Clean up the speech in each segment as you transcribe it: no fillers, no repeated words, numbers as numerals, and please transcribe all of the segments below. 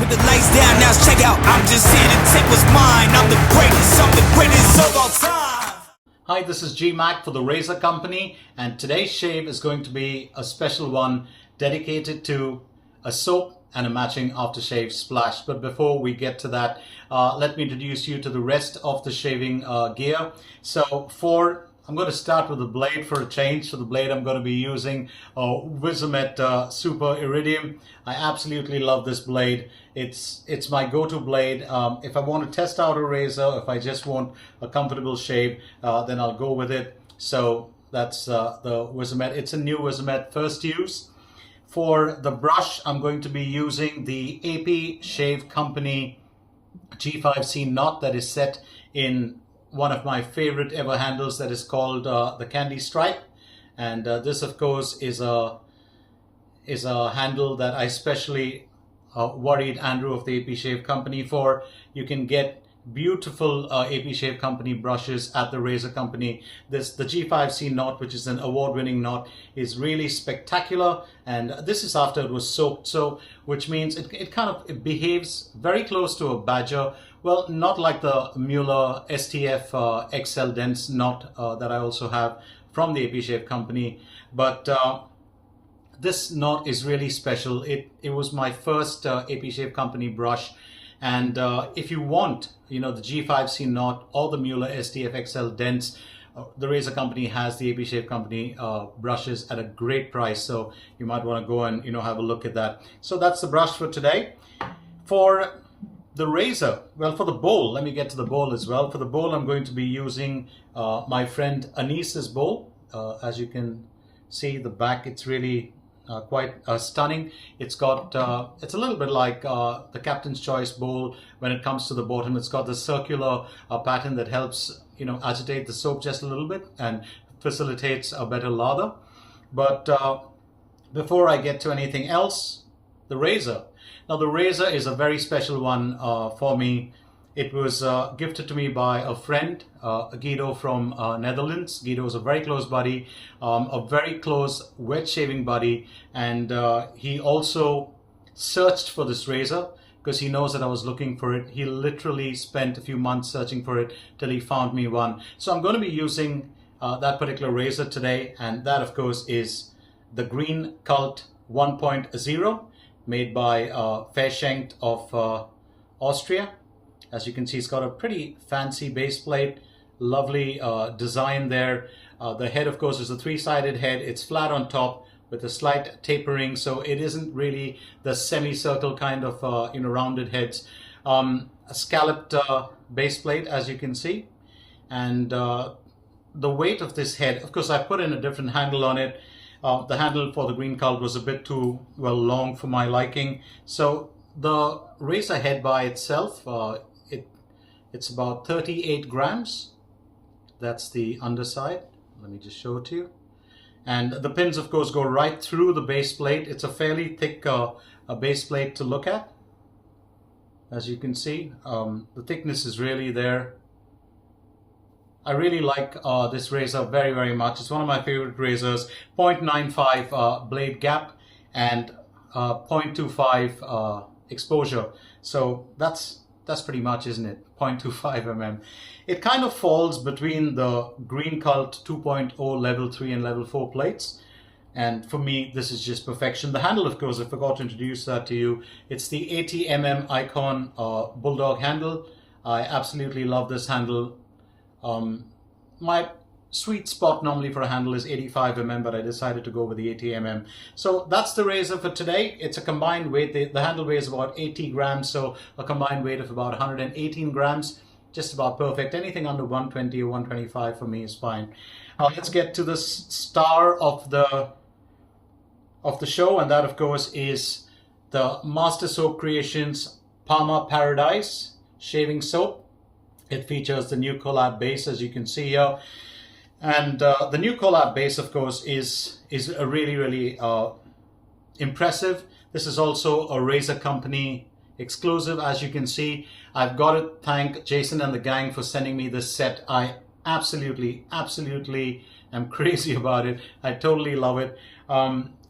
Put the lights down, now check out. I'm just here to take what's mine. I'm the greatest of all time. Hi, this is Gmac for the Razor Company, and today's shave is going to be a special one dedicated to a soap and a matching aftershave splash. But before we get to that, let me introduce you to the rest of the shaving gear. So I'm going to start with the blade for a change. For the blade, I'm going to be using Wizamet Super Iridium. I absolutely love this blade. It's my go-to blade. If I want to test out a razor, if I just want a comfortable shave, then I'll go with it. So that's the Wizamet. It's a new Wizamet first use. For the brush, I'm going to be using the Aftershave Company G5C knot that is set in one of my favorite ever handles that is called the Candy Stripe. And this, of course, is a handle that I specially worried Andrew of the Aftershave Company for. You can get beautiful Aftershave Company brushes at the Razor Company. The G5C knot, which is an award-winning knot, is really spectacular, and this is after it was soaked, so which means it behaves very close to a badger. Well, not like the Mueller STF XL dense knot that I also have from the Aftershave Company, but this knot is really special. It was my first Aftershave Company brush. And if you want, the G5C knot or the Mueller STF XL dense, the Razor Company has the Aftershave Company brushes at a great price. So you might want to go and have a look at that. So that's the brush for today. For the razor, well, for the bowl, let me get to the bowl as well. For the bowl, I'm going to be using my friend Anis's bowl. As you can see, the back, it's really quite stunning. It's got it's a little bit like the Captain's Choice bowl when it comes to the bottom. It's got the circular pattern that helps agitate the soap just a little bit and facilitates a better lather. But before I get to anything else, the razor. Now the razor is a very special one for me. It was gifted to me by a friend, Guido from Netherlands. Guido is a very close buddy, a very close wet shaving buddy, and he also searched for this razor because he knows that I was looking for it. He literally spent a few months searching for it till he found me one. So I'm going to be using that particular razor today, and that, of course, is the Green Cult 1.0 made by Verschenkt of Austria. As you can see, it's got a pretty fancy base plate, lovely design there. The head, of course, is a three-sided head. It's flat on top with a slight tapering, so it isn't really the semicircle kind of rounded heads. A scalloped base plate, as you can see, and the weight of this head. Of course, I put in a different handle on it. The handle for the Green Cult was a bit too long for my liking, so the razor head by itself, it's about 38 grams. That's the underside. Let me just show it to you. And the pins, of course, go right through the base plate. It's a fairly thick base plate to look at. As you can see, the thickness is really there. I really like this razor very, very much. It's one of my favorite razors. 0.95 blade gap and 0.25 exposure. So that's pretty much, isn't it? 0.25 mm. It kind of falls between the Green Cult 2.0 level 3 and level 4 plates. And for me, this is just perfection. The handle, of course, I forgot to introduce that to you. It's the 80 mm Ikon Bulldog handle. I absolutely love this handle. My sweet spot normally for a handle is 85 mm, but I decided to go with the 80 mm. So that's the razor for today. It's a combined weight. The handle weighs about 80 grams, so a combined weight of about 118 grams. Just about perfect. Anything under 120 or 125 for me is fine. Let's get to the star of the show, and that, of course, is the Master Soap Creations Parma Paradise shaving soap. It features the new Collab base, as you can see here. And the new Collab base, of course, is a really, really impressive. This is also a Razor Company exclusive, as you can see. I've got to thank Jason and the gang for sending me this set. I absolutely am crazy about it. I totally love it.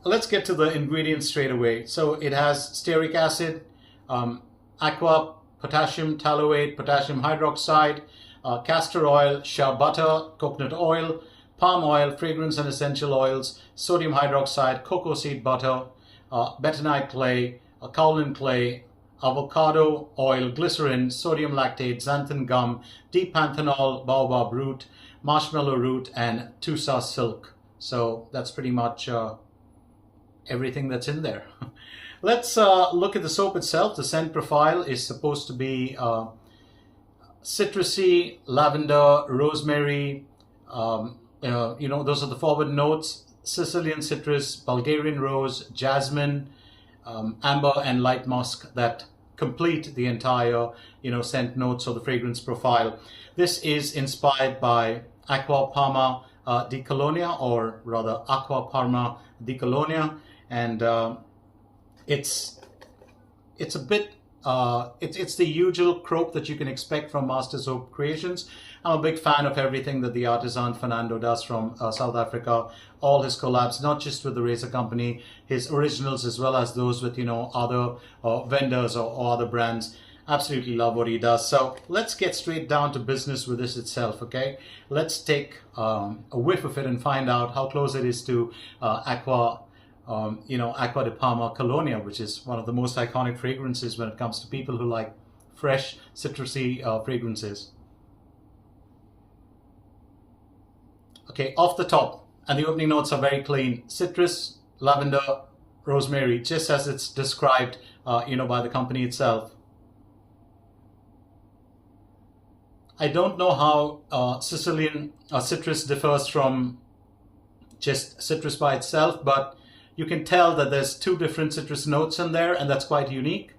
Let's get to the ingredients straight away. So it has stearic acid, aqua, potassium taloate, potassium hydroxide, castor oil, shea butter, coconut oil, palm oil, fragrance and essential oils, sodium hydroxide, cocoa seed butter, bentonite clay, kaolin clay, avocado oil, glycerin, sodium lactate, xanthan gum, deep panthenol, baobab root, marshmallow root, and tusa silk. So that's pretty much everything that's in there. Let's look at the soap itself. The scent profile is supposed to be citrusy, lavender, rosemary. Those are the forward notes. Sicilian citrus, Bulgarian rose, jasmine, amber, and light musk that complete the entire, scent notes or the fragrance profile. This is inspired by Acqua Parma di Colonia, or rather Acqua Parma di Colonia, and it's a bit it's the usual croak that you can expect from Master Soap Creations. I'm a big fan of everything that the artisan Fernando does from South Africa. All his collabs, not just with the razor company, his originals as well as those with other vendors or other brands. Absolutely love what he does. So let's get straight down to business with this itself. Okay, let's take a whiff of it and find out how close it is to Acqua di Parma Colonia, which is one of the most iconic fragrances when it comes to people who like fresh, citrusy fragrances. Okay, off the top, and the opening notes are very clean: citrus, lavender, rosemary, just as it's described, by the company itself. I don't know how Sicilian citrus differs from just citrus by itself, but you can tell that there's two different citrus notes in there, and that's quite unique.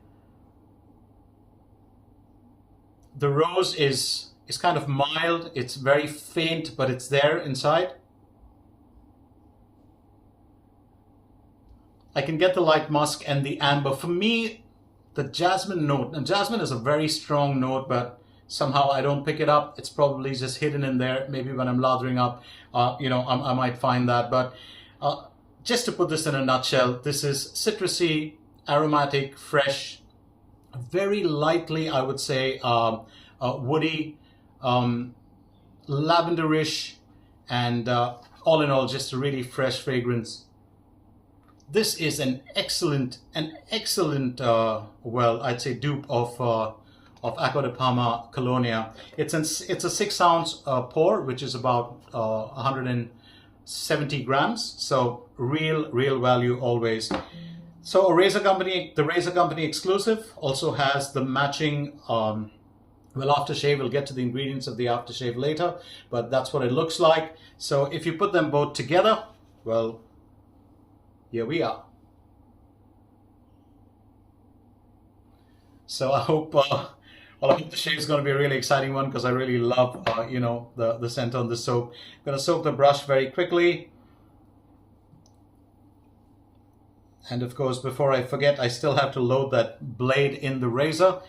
The rose is kind of mild. It's very faint, but it's there inside. I can get the light musk and the amber. For me, the jasmine note, and jasmine is a very strong note, but somehow I don't pick it up. It's probably just hidden in there. Maybe when I'm lathering up, I might find that. But just to put this in a nutshell, this is citrusy, aromatic, fresh, very lightly, I would say, woody, lavenderish, and all in all, just a really fresh fragrance. This is an excellent, I'd say dupe of Acqua di Parma Colonia. It's a 6-ounce pour, which is about 170 grams. So real value always. So the razor company exclusive also has the matching aftershave. We'll get to the ingredients of the aftershave later, but that's what it looks like. So if you put them both together, well, here we are. So I hope the shave is going to be a really exciting one, because I really love the scent on the soap. I'm going to soak the brush very quickly. And of course, before I forget, I still have to load that blade in the razor.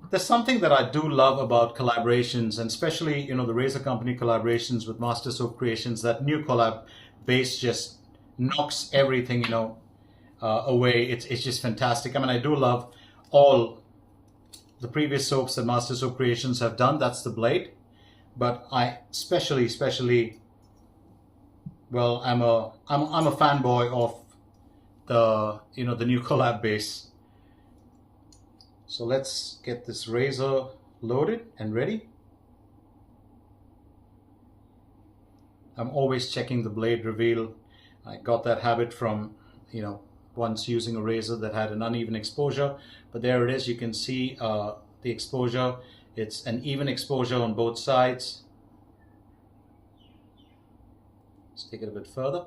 There's something that I do love about collaborations, and especially, the razor company collaborations with Master Soap Creations. That new collab base just knocks everything, away. It's just fantastic. I mean, I do love all the previous soaps that Master Soap Creations have done. That's the blade. But I especially, well, I'm a fanboy of the new collab base. So let's get this razor loaded and ready. I'm always checking the blade reveal. I got that habit from once using a razor that had an uneven exposure, but there it is. You can see the exposure. It's an even exposure on both sides. Let's take it a bit further.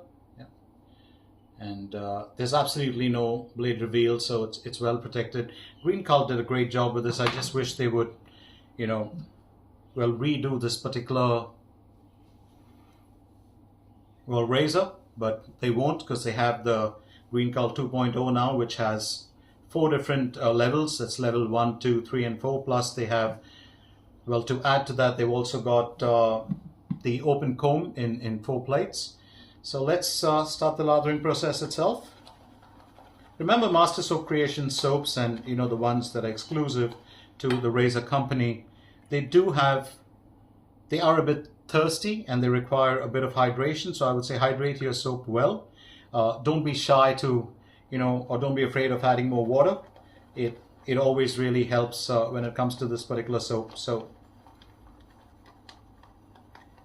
And there's absolutely no blade reveal, so it's well protected. Green Cult did a great job with this. I just wish they would, redo this particular razor, but they won't, because they have the Green Cult 2.0 now, which has 4 different levels. That's level 1, 2, 3, and 4. Plus they have, to add to that, they've also got the open comb in 4 plates. So let's start the lathering process itself. Remember Master Soap Creation soaps, and you know, the ones that are exclusive to the razor company, they are a bit thirsty and they require a bit of hydration. So I would say hydrate your soap well. Don't be shy to, or don't be afraid of adding more water. It always really helps when it comes to this particular soap. So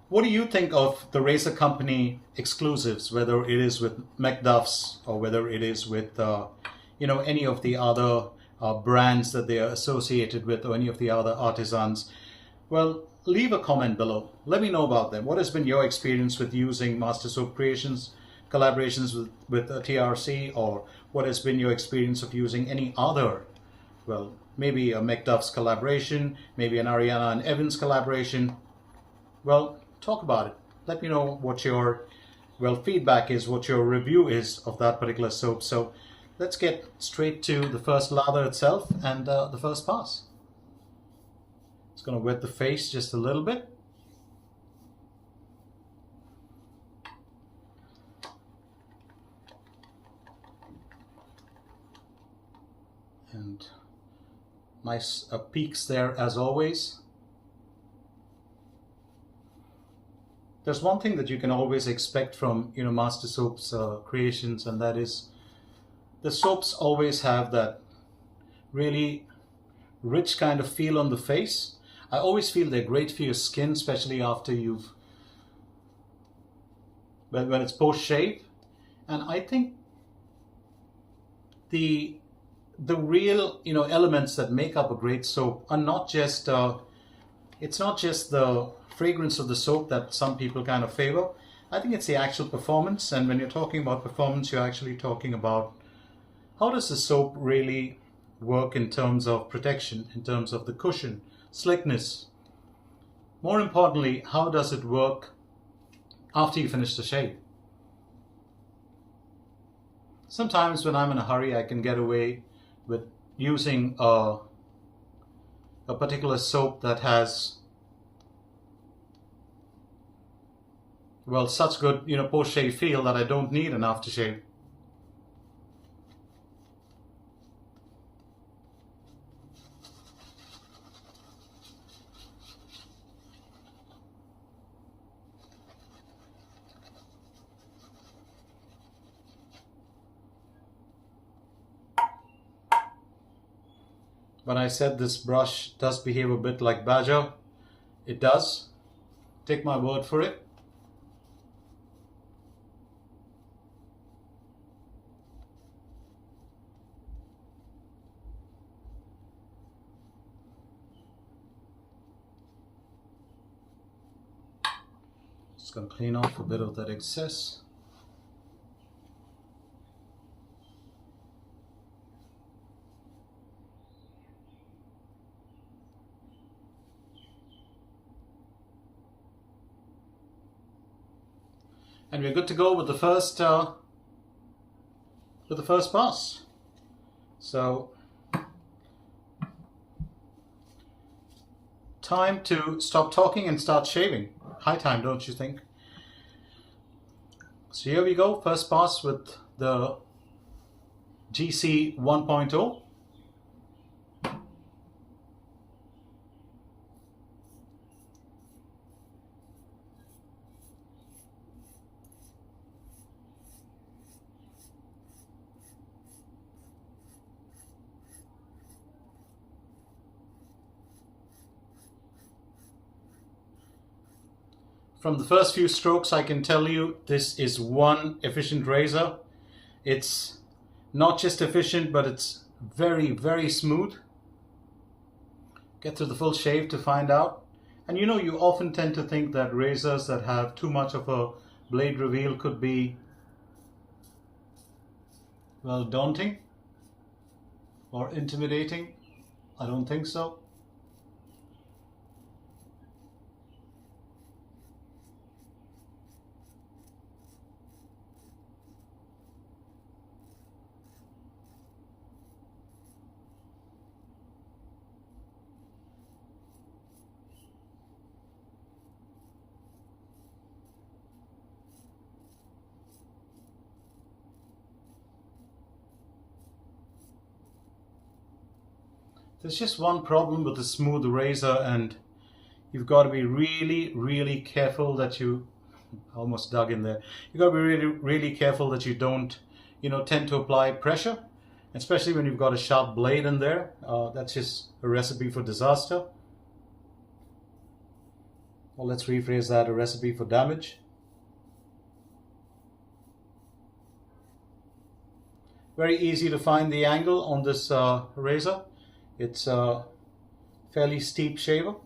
what do you think of the razor company exclusives, whether it is with McDuff's or whether it is with any of the other brands that they are associated with, or any of the other artisans? Well, leave a comment below. Let me know about them. What has been your experience with using Master Soap Creations collaborations with TRC, or what has been your experience of using any other, well, maybe a McDuff's collaboration, maybe an Ariana and Evans collaboration? Well, talk about it. Let me know what your feedback is, what your review is of that particular soap. So let's get straight to the first lather itself and the first pass. It's going to wet the face just a little bit. And nice peaks there as always. There's one thing that you can always expect from Master Soap's creations, and that is the soaps always have that really rich kind of feel on the face. I always feel they're great for your skin, especially after when it's post shave. And I think the real elements that make up a great soap are not just it's not just the fragrance of the soap that some people kind of favor. I think it's the actual performance. And when you're talking about performance, you're actually talking about how does the soap really work in terms of protection, in terms of the cushion, slickness. More importantly, how does it work after you finish the shave? Sometimes when I'm in a hurry, I can get away with using a particular soap that has, well, such good post-shave feel that I don't need an aftershave. When I said this brush does behave a bit like Badger, it does. Take my word for it. Just going to clean off a bit of that excess. And we're good to go with the first pass. So time to stop talking and start shaving. High time, don't you think? So here we go, first pass with the GC 1.0. From the first few strokes, I can tell you this is one efficient razor. It's not just efficient, but it's very, very smooth. Get through the full shave to find out. And you often tend to think that razors that have too much of a blade reveal could be, well, daunting or intimidating. I don't think so. There's just one problem with the smooth razor, and you've got to be really careful that you almost dug in there. You've got to be really careful that you don't, tend to apply pressure, especially when you've got a sharp blade in there. That's just a recipe for disaster. Well, let's rephrase that, a recipe for damage. Very easy to find the angle on this razor. It's a fairly steep shaver.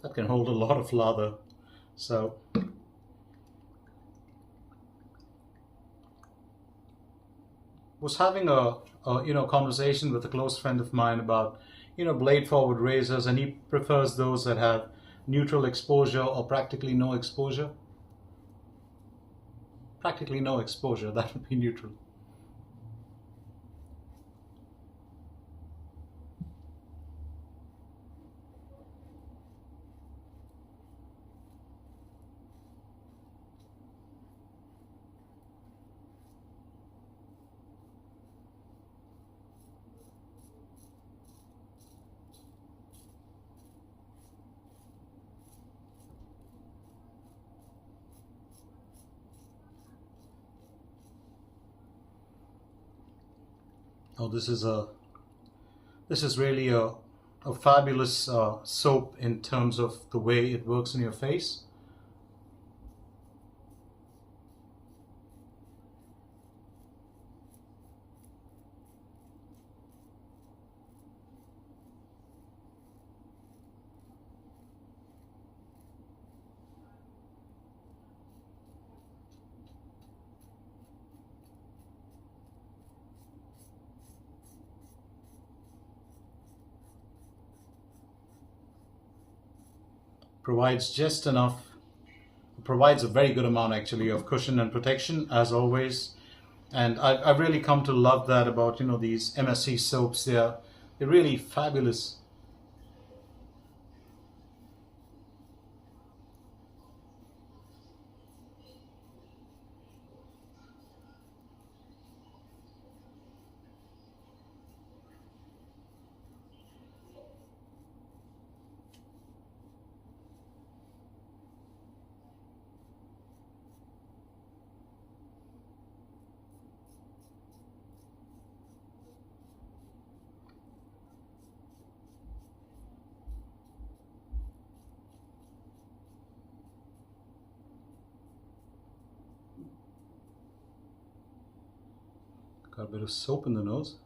That can hold a lot of lather. So was having a conversation with a close friend of mine about blade forward razors, and he prefers those that have neutral exposure or practically no exposure. Practically no exposure, that would be neutral. Oh, this is really a fabulous soap in terms of the way it works in your face. Provides just enough, provides a very good amount actually of cushion and protection as always, and I've really come to love that about these MSC soaps. They're really fabulous. Got a bit of soap in the nose.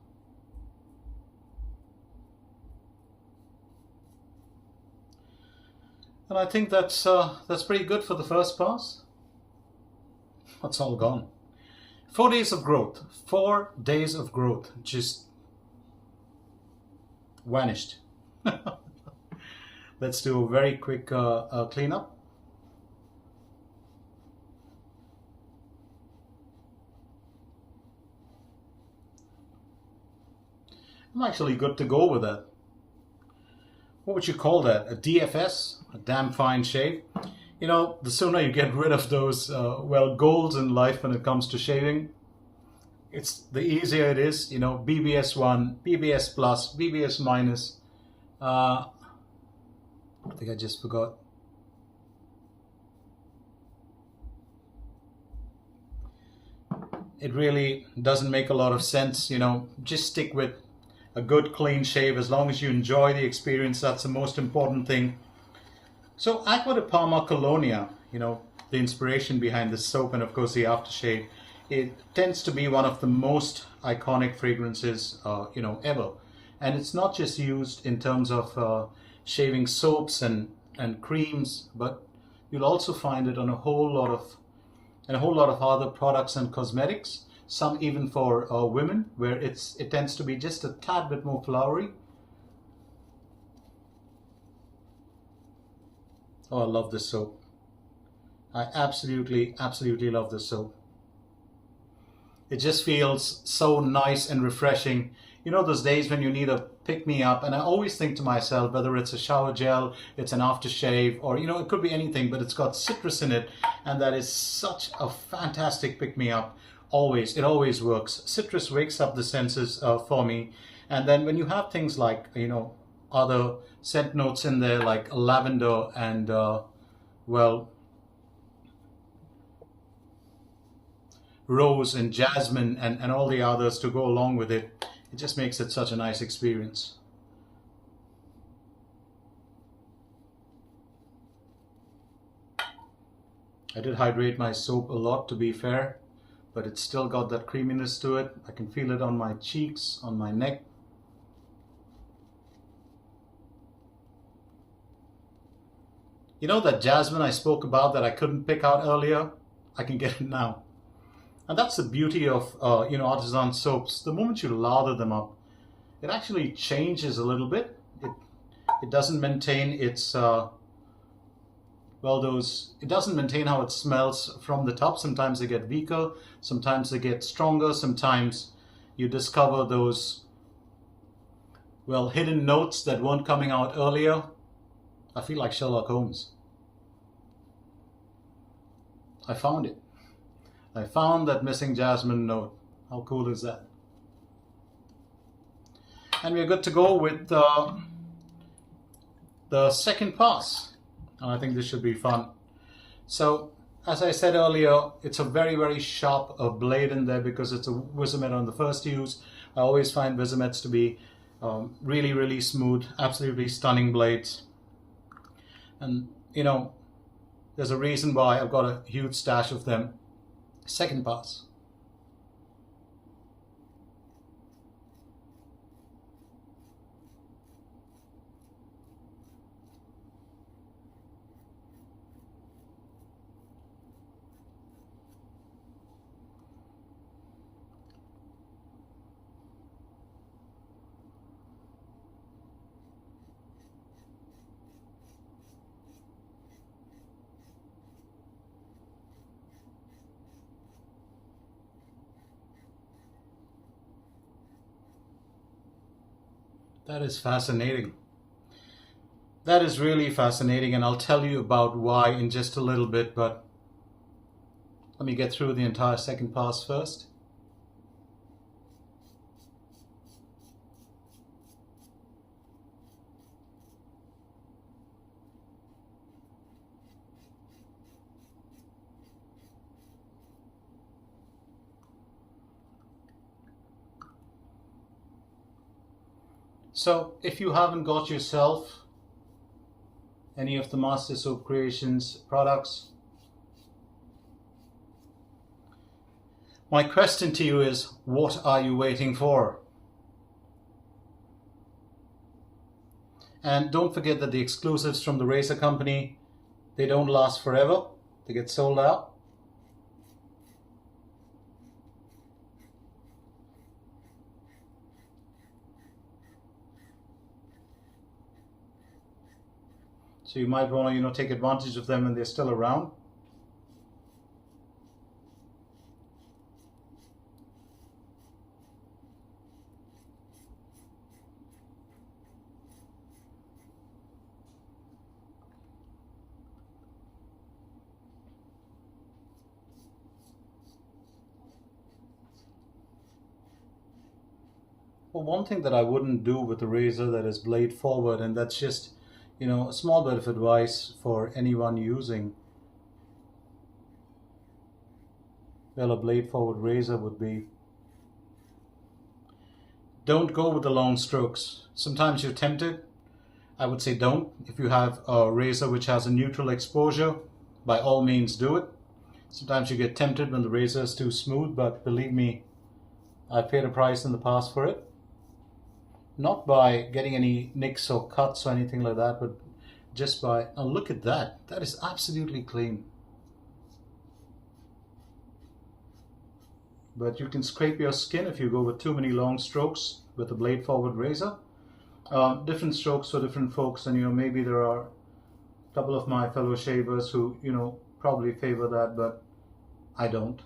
And I think that's pretty good for the first pass. That's all gone. 4 days of growth. 4 days of growth just vanished. Let's do a very quick cleanup. I'm actually good to go with that. What would you call that? A DFS? A damn fine shave? The sooner you get rid of those, goals in life when it comes to shaving, the easier it is. BBS 1, BBS plus, BBS minus. I think I just forgot. It really doesn't make a lot of sense, just stick with a good clean shave. As long as you enjoy the experience, that's the most important thing. So Acqua di Parma Colonia, the inspiration behind this soap, and of course the aftershave, it tends to be one of the most iconic fragrances ever. And it's not just used in terms of shaving soaps and creams, but you'll also find it on a whole lot of other products and cosmetics. Some even for women, where it tends to be just a tad bit more flowery. Oh, I love this soap. I absolutely love this soap. It just feels so nice and refreshing. you know, those days when you need a pick-me-up, and I always think to myself, whether it's a shower gel, it's an aftershave, or, you know, it could be anything, but it's got citrus in it, and that is such a fantastic pick-me-up. Always, it always works. Citrus wakes up the senses for me. And then when you have things like, you know, other scent notes in there, like lavender and, well, rose and jasmine and all the others to go along with it, it just makes it such a nice experience. I did hydrate my soap a lot, to be fair, but it's still got that creaminess to it. I can feel it on my cheeks, on my neck. You know that jasmine I spoke about that I couldn't pick out earlier? I can get it now. And that's the beauty of you know, artisan soaps. The moment you lather them up, it actually changes a little bit. It doesn't maintain its it doesn't maintain how it smells from the top. Sometimes they get weaker, sometimes they get stronger, sometimes you discover those, well, hidden notes that weren't coming out earlier. I feel like Sherlock Holmes. I found it. I found that missing jasmine note. How cool is that? And we're good to go with the second pass. And I think this should be fun. So, as I said earlier, it's a very, very sharp blade in there because it's a Wizamet on the first use. I always find Wizamets to be really, really smooth, absolutely stunning blades. And, you know, there's a reason why I've got a huge stash of them. Second pass. That is fascinating. That is really fascinating, and I'll tell you about why in just a little bit, but let me get through the entire second pass first. So, if you haven't got yourself any of the Master Soap Creations products, my question to you is, what are you waiting for? And don't forget that the exclusives from the Razor Company, they don't last forever. They get sold out. So you might want to, you know, take advantage of them when they're still around. Well, one thing that I wouldn't do with a razor that is blade forward, and that's just, you know, a small bit of advice for anyone using, well, a blade forward razor would be, don't go with the long strokes. Sometimes you're tempted. I would say don't. If you have a razor which has a neutral exposure, by all means do it. Sometimes you get tempted when the razor is too smooth, but believe me, I've paid a price in the past for it. Not by getting any nicks or cuts or anything like that, but just by, oh, look at that. That is absolutely clean. But you can scrape your skin if you go with too many long strokes with a blade forward razor. Different strokes for different folks, and, you know, maybe there are a couple of my fellow shavers who, you know, probably favor that, but I don't.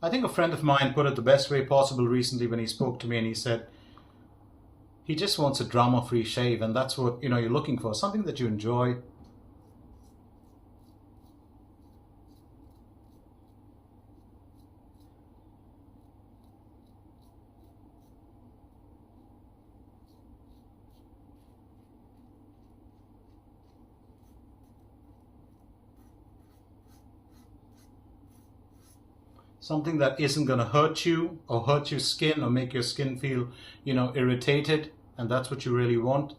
I think a friend of mine put it the best way possible recently when he spoke to me, and he said he just wants a drama-free shave, and that's what, you know, you're looking for, something that you enjoy. Something that isn't going to hurt you or hurt your skin or make your skin feel, you know, irritated, and that's what you really want.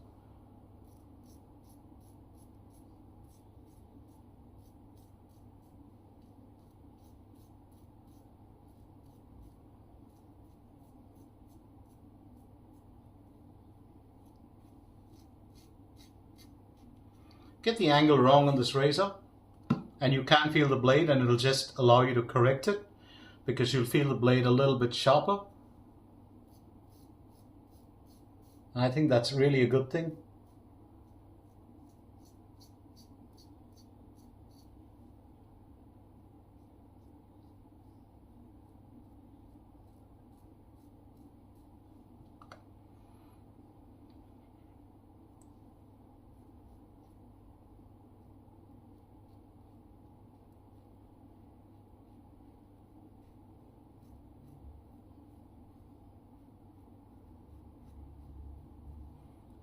Get the angle wrong on this razor, and you can feel the blade, and it'll just allow you to correct it, because you'll feel the blade a little bit sharper. And I think that's really a good thing.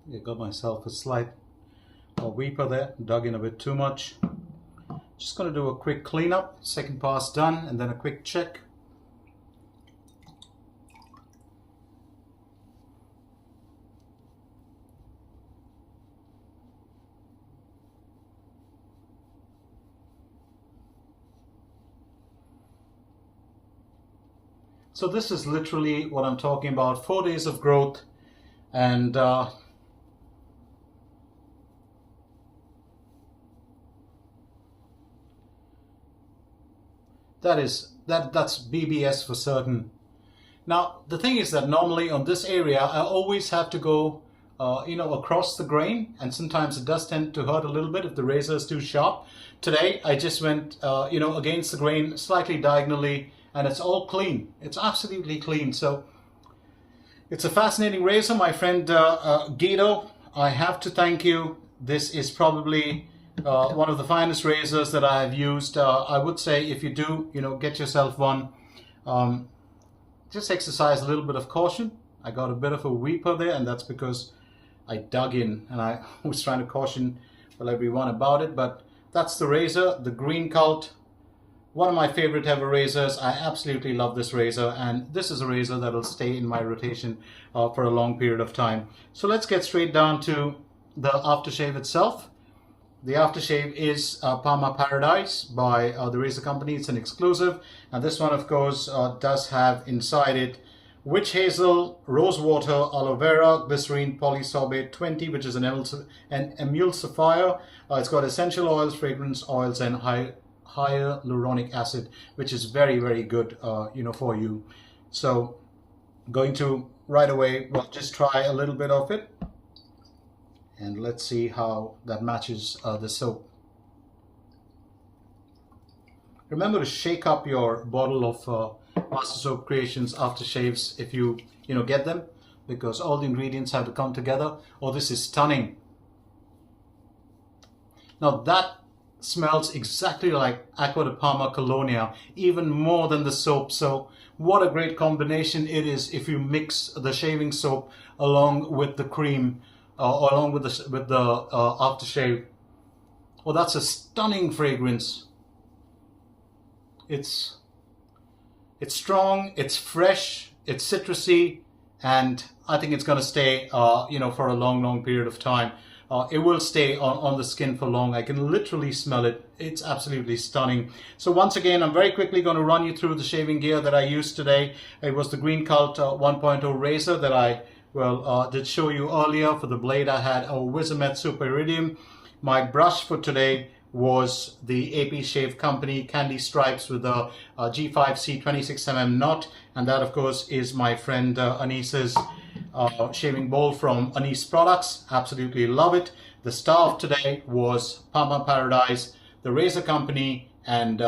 I got myself a slight weeper there, dug in a bit too much. Just going to do a quick cleanup, second pass done, and then a quick check. So this is literally what I'm talking about, 4 days of growth, and that's BBS for certain. Now the thing is that normally on this area I always have to go you know, across the grain, and sometimes it does tend to hurt a little bit if the razor is too sharp. Today I just went you know, against the grain slightly diagonally, and it's all clean. It's absolutely clean. So it's a fascinating razor, my friend Guido. I have to thank you. This is probably one of the finest razors that I have used. I would say if you do, you know, get yourself one, just exercise a little bit of caution. I got a bit of a weeper there, and that's because I dug in, and I was trying to caution everyone about it. But that's the razor, the Green Cult, one of my favorite ever razors. I absolutely love this razor, and this is a razor that will stay in my rotation for a long period of time. So let's get straight down to the aftershave itself. The aftershave is Parma Paradise by the razor company. It's an exclusive, and this one of course does have inside it witch hazel, rose water, aloe vera, glycerine, polysorbate 20, which is an emulsifier. It's got essential oils, fragrance oils, and hyaluronic acid, which is very, very good you know, for you. So going to right away, well, just try a little bit of it, and let's see how that matches the soap. Remember to shake up your bottle of Master Soap Creations aftershaves if you know, get them, because all the ingredients have to come together. Oh, this is stunning. Now that smells exactly like Acqua di Parma Colonia, even more than the soap. So what a great combination it is if you mix the shaving soap along with the cream, or along with the aftershave. Well, that's a stunning fragrance. It's strong, it's fresh, it's citrusy, and I think it's going to stay you know, for a long period of time. It will stay on the skin for long. I can literally smell it. It's absolutely stunning. So once again, I'm very quickly going to run you through the shaving gear that I used today. It was the Green Cult 1.0 razor that I did show you earlier. For the blade, I had a Wizamet Super Iridium. My brush for today was the AP Shave Company Candy Stripes with a G5C 26mm knot, and that of course is my friend Anice's shaving bowl from Anice Products. Absolutely love it. The star of today was Parma Paradise, the razor company, and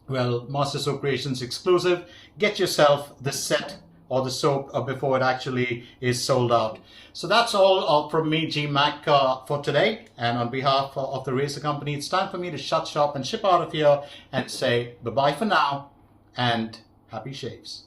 well, Master Soap Creations exclusive. Get yourself the set or the soap before it actually is sold out. So that's all from me, Gmac, for today. And on behalf of the Razor Company, it's time for me to shut shop and ship out of here and say bye-bye for now and happy shaves.